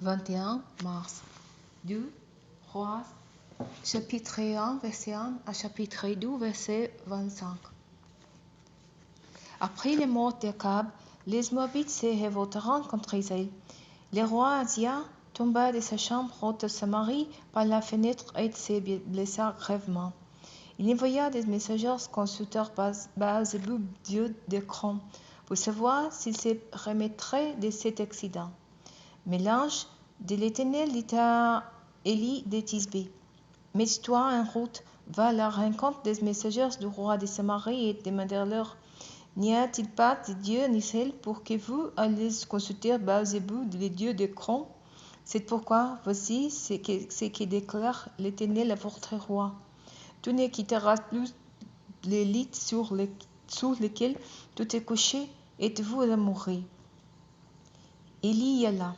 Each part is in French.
21 mars. 2 Rois, chapitre 1, verset 1 à chapitre 2, verset 25. Après la mort d'Akab, les Moabites se révolteront contre Israël. Le roi Ahazia tomba de sa chambre haute de Samarie par la fenêtre et se blessa gravement. Il envoya des messagers consulter Baal-Zébub, dieu d'Écron, pour savoir s'il se remettrait de cet accident. Mais l'ange de l'Éternel dit à Élie de Tisbé: Mets-toi en route, va à la rencontre des messagers du roi de Samarie et demande-leur: N'y a-t-il pas de Dieu en Israël pour que vous alliez consulter Baal-Zébub, le dieu d'Écron? C'est pourquoi voici ce que déclare l'Éternel à votre roi: Tu ne quitteras plus les lits sous lesquels tu t'es couché, et vous allez mourir. Élie y alla.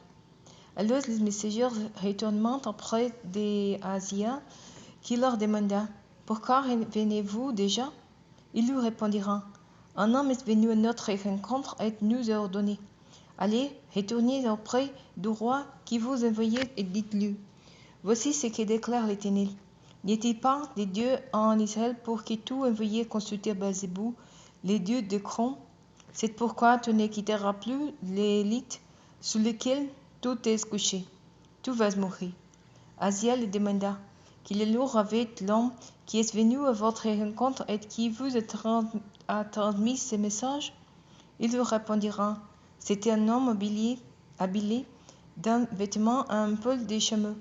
Alors les messagers retournèrent auprès d'Ahazia, qui leur demanda: Pourquoi venez-vous déjà? Ils lui répondirent: Un homme est venu à notre rencontre et nous a ordonné: Allez, retournez auprès du roi qui vous envoyait et dites-lui: Voici ce que déclare l'Éternel. N'y a-t-il pas de Dieu en Israël pour que tu envoies consulter Baal-Zébub, les dieux d'Écron? C'est pourquoi tu ne quitteras plus les lits sous lesquels tu t'es couché. Tu vas mourir. Ahazia lui demanda: Quelle allure avait l'homme qui est venu à votre rencontre et qui vous a transmis ce message? Ils lui répondirent: C'était un homme habillé d'un vêtement à un poil de chameau,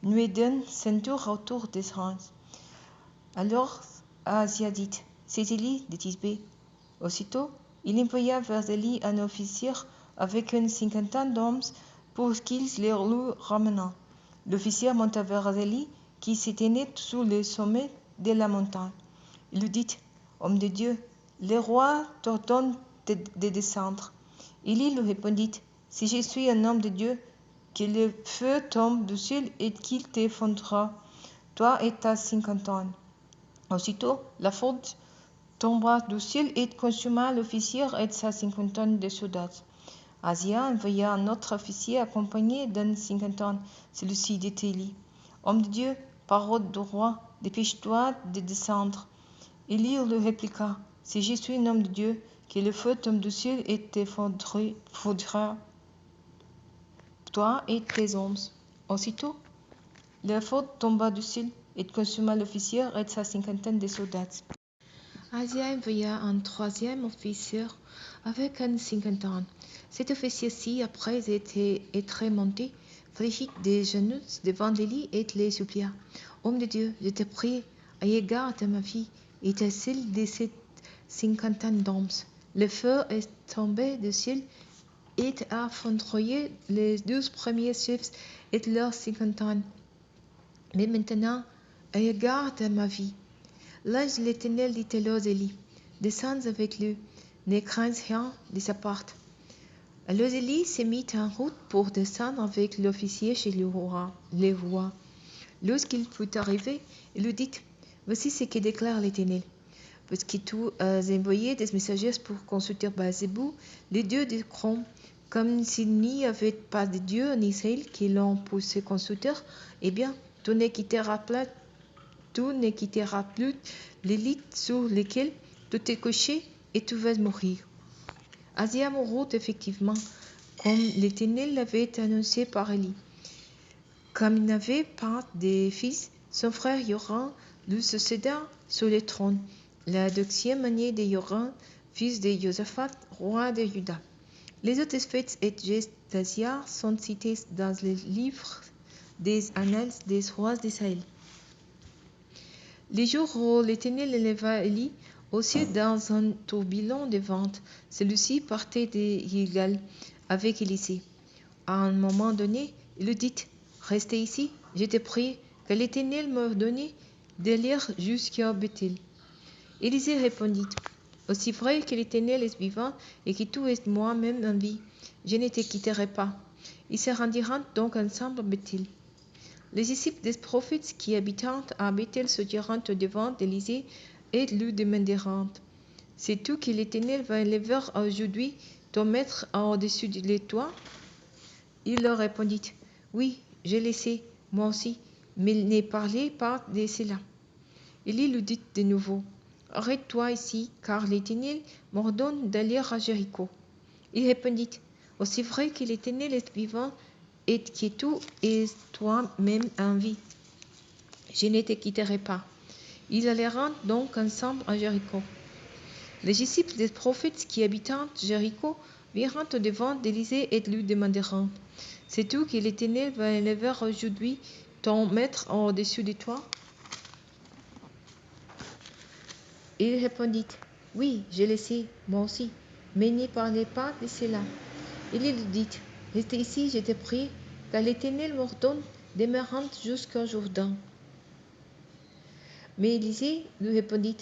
noué d'une ceinture autour des reins. Alors Ahazia dit: C'est Élie de Tisbé. Aussitôt, il envoya vers Élie un officier avec une cinquantaine d'hommes pour qu'il les lui ramena. L'officier monta vers Élie, qui se tenait sur le sommet de la montagne. Il lui dit: Homme de Dieu, le roi t'ordonne de descendre. Élie lui répondit: Si je suis un homme de Dieu, que le feu tombe du ciel et qu'il t'effondrera, toi et ta cinquantaine. Aussitôt, la foudre tomba du ciel et consuma l'officier et sa cinquantaine de soldats. Ahazia envoya un autre officier accompagné d'une cinquantaine. Celui-ci dit à Élie: Homme de Dieu, parole du roi, dépêche-toi de descendre. Élie lui répliqua: Si je suis un homme de Dieu, que le feu tombe du ciel et t'effondrera, toi et tes hommes. Aussitôt, la foudre tomba du ciel et consuma l'officier et sa cinquantaine de soldats. Ahazia envoya un troisième officier avec une cinquantaine. Cet officier-ci, après être monté, fléchit des genoux devant Élie et les supplia: Homme de Dieu, je te prie, aie égard à ma fille et à celle de cette cinquantaine d'hommes. Le feu est tombé du ciel et a foudroyé les 12 premiers chefs et leurs cinquantaine. Mais maintenant, aie égard à ma vie. L'ange de l'Éternel dit alors à Élie: Descends avec lui, ne crains rien de sa part. Alors Élie se mit en route pour descendre avec l'officier chez le roi. Lorsqu'il fut arrivé, il lui dit: Voici ce que déclare l'Éternel. Parce que tu as envoyé des messagers pour consulter Baal-Zébub, le dieu d'Écron, comme s'il n'y avait pas de Dieu en Israël qui l'ont poussé consulter, eh bien, tu ne quitteras plus les lits sur lesquels tu t'es couché et tu vas mourir. Ahazia mourut effectivement, comme l'Éternel l'avait annoncé par Élie. Comme il n'avait pas de fils, son frère Joram lui succéda sur le trône, la 12e année de Joram, fils de Josaphat, roi de Juda. Les autres faits et gestes d'Ahazia sont cités dans le livre des Annales des rois d'Israël. Les jours où l'Éternel éleva Élie au ciel dans un tourbillon de vent, celui-ci partait de Gilgal avec Élisée. À un moment donné, il lui dit: Restez ici, je te prie, que l'Éternel m'ordonne d'aller jusqu'à Bethel. Élisée répondit: Aussi vrai que l'Éternel est vivant et que tu es moi-même en vie, je ne te quitterai pas. Ils se rendirent donc ensemble à Bethel. Les disciples des prophètes qui habitaient à Bethel se dirent devant d'Élisée et lui demandèrent: Sais-tu que l'Éternel va élever aujourd'hui ton maître au-dessus de toi? Il leur répondit: Oui, je le sais, moi aussi, mais ne parlez pas de cela. Élie lui dit de nouveau, arrête-toi ici, car l'Éternel m'ordonne d'aller à Jéricho. Il répondit, aussi vrai que l'Éternel est vivant et que tu es toi-même en vie, je ne te quitterai pas. Ils allèrent donc ensemble à Jéricho. Les disciples des prophètes qui habitaient Jéricho virent au-devant d'Élisée et lui demandèrent, sais-tu que l'Éternel va élever aujourd'hui ton maître au-dessus de toi? Il répondit, oui, je le sais, moi aussi, mais n'y parlez pas de cela. Il lui dit, reste ici, je te prie, car l'Éternel m'ordonne de me rendre jusqu'au Jourdain. Mais Élisée lui répondit,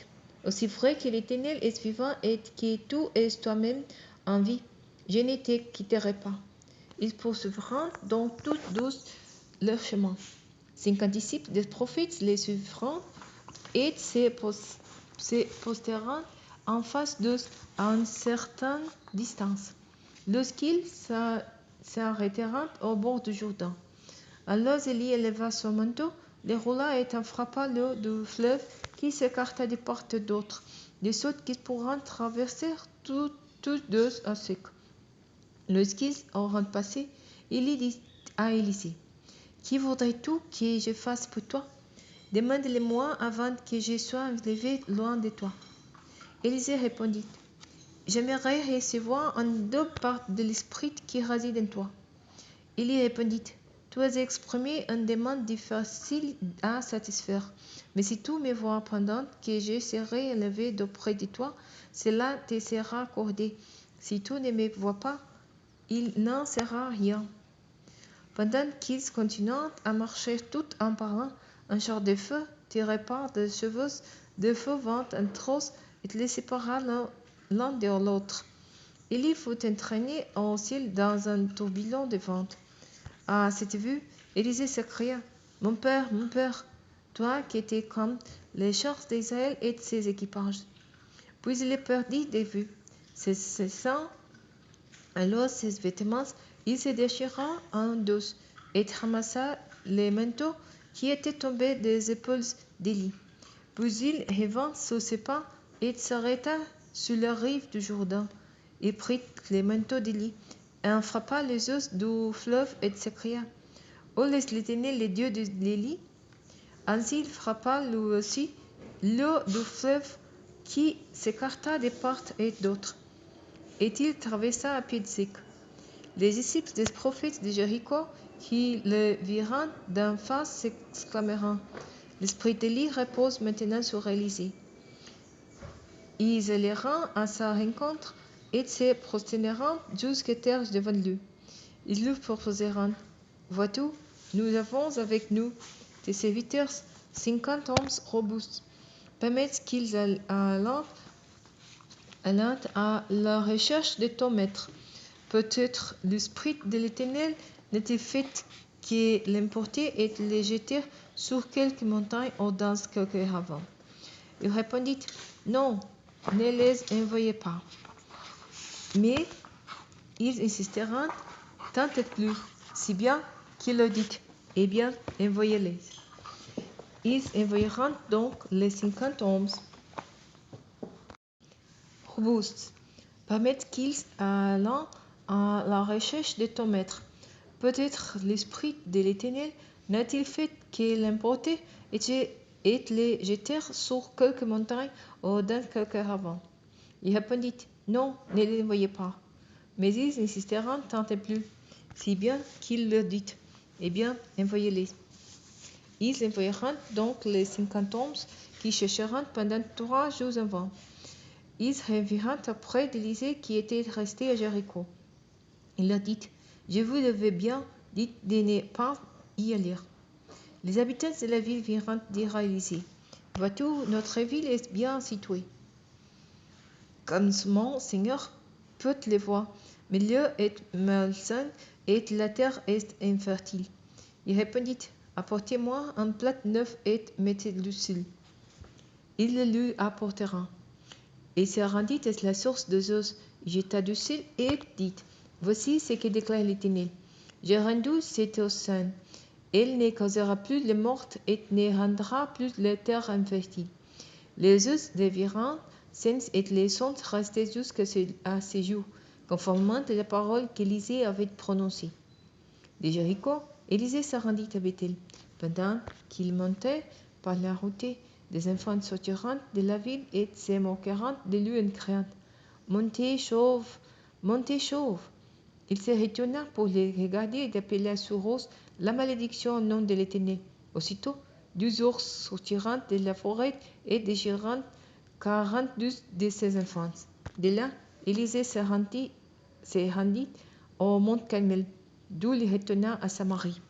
aussi vrai que l'Éternel est vivant et que tu es toi-même en vie, je ne te quitterai pas. Ils poursuivront donc tous 12 leur chemin. 50 disciples des prophètes les suivront et se posteront en face d'eux à une certaine distance. Lorsqu'ils s'arrêteront au bord du Jourdain, alors Élie éleva son manteau, le roula et en frappa l'eau du fleuve qui s'écarta de part et d'autre, de sorte qu'ils pourront traverser tous deux à sec. Lorsqu'ils auront passé, Élie dit à Élisée, qui voudrais-tu que je fasse pour toi? Demande-le-moi avant que je sois enlevé loin de toi. Élisée répondit, j'aimerais recevoir en deux parts de l'esprit qui réside en toi. Élie répondit, tu as exprimé une demande difficile à satisfaire, mais si tu me vois pendant que je serai élevé d'auprès de toi, cela te sera accordé. Si tu ne me vois pas, il n'en sera rien. Pendant qu'ils continuaient à marcher tout en parlant, un char de feu, tiré par des chevaux de feu, vint en trosse et les sépara l'un de l'autre. Élie fut entraîné au ciel dans un tourbillon de vent. À cette vue, Élisée s'écria, mon père, toi qui étais comme les chars d'Israël et ses équipages. Puis il les perdit de vue. Se cessant alors ses vêtements, il se déchira en deux et ramassa les manteaux qui étaient tombés des épaules d'Élie. Puis il revint sur ses pas et s'arrêta sur la rive du Jourdain. Il prit les manteaux d'Élie et en frappa les eaux du fleuve et s'écria, ô l'Éternel, le Dieu de l'Élie. Ainsi il frappa lui aussi l'eau du fleuve qui s'écarta de part et d'autre. Et il traversa à pied sec. Les disciples des prophètes de Jéricho qui le virent d'en face s'exclamèrent, l'esprit d'Élie repose maintenant sur Élisée. Ils allèrent à sa rencontre et se prosternèrent jusqu'à terre devant lui. Ils lui proposèrent, vois-tu, nous avons avec nous des serviteurs, 50 hommes robustes. Permettent qu'ils allent à la recherche de ton maître. Peut-être l'esprit de l'Éternel n'est-il fait que l'emporter et le jeter sur quelque montagne ou dans quelque ravin. Il répondit, non, ne les envoyez pas. Mais ils insistèrent tant et plus, si bien qu'il leur dit, eh bien, envoyez-les. Ils envoyèrent donc les 50 hommes robustes. Permettent qu'ils allant à la recherche de ton maître. Peut-être l'esprit de l'Éternel n'a-t-il fait que l'emporter et les jeter sur quelque montagne ou dans quelque ravin. Il répondit, non, ne les envoyez pas. Mais ils insistèrent tant et plus, si bien qu'il leur dit, eh bien, envoyez-les. Ils envoyèrent donc les 50 hommes qui chercheront pendant 3 jours en vain. Ils revirent auprès d'Élisée qui était resté à Jéricho. Il leur dit, je vous l'avais bien dit de ne pas y aller. Les habitants de la ville virent dire à Élisée, vois-tu, notre ville est bien située. Comme mon Seigneur peut le voir, mais lieu est malsain et la terre est infertile. Il répondit, apportez-moi un plat neuf et mettez-le dessus. Il le lui apportera. Il se rendit à la source des eaux, jeta du sel et dit, voici ce que déclare l'Éternel. J'ai rendu cette eau saine. Elle ne causera plus les mortes et ne rendra plus la terre infertile. Les us deviendront sains et les sont restés jusqu'à ce jour, conformément à la parole qu'Élisée avait prononcée. De Jéricho, Élisée se rendit à Bethel. Pendant qu'il montait par la route, des enfants sortirent de la ville et se moquèrent de lui en criant « Montez, chauve, montez, chauve !» Il se retourna pour les regarder et appela sur eux la malédiction au nom de l'Éternel. Aussitôt, 2 ours sortirent de la forêt et déchirèrent 42 de ses enfants. De là, Élisée se rendit au mont Carmel, d'où il retourna à Samarie.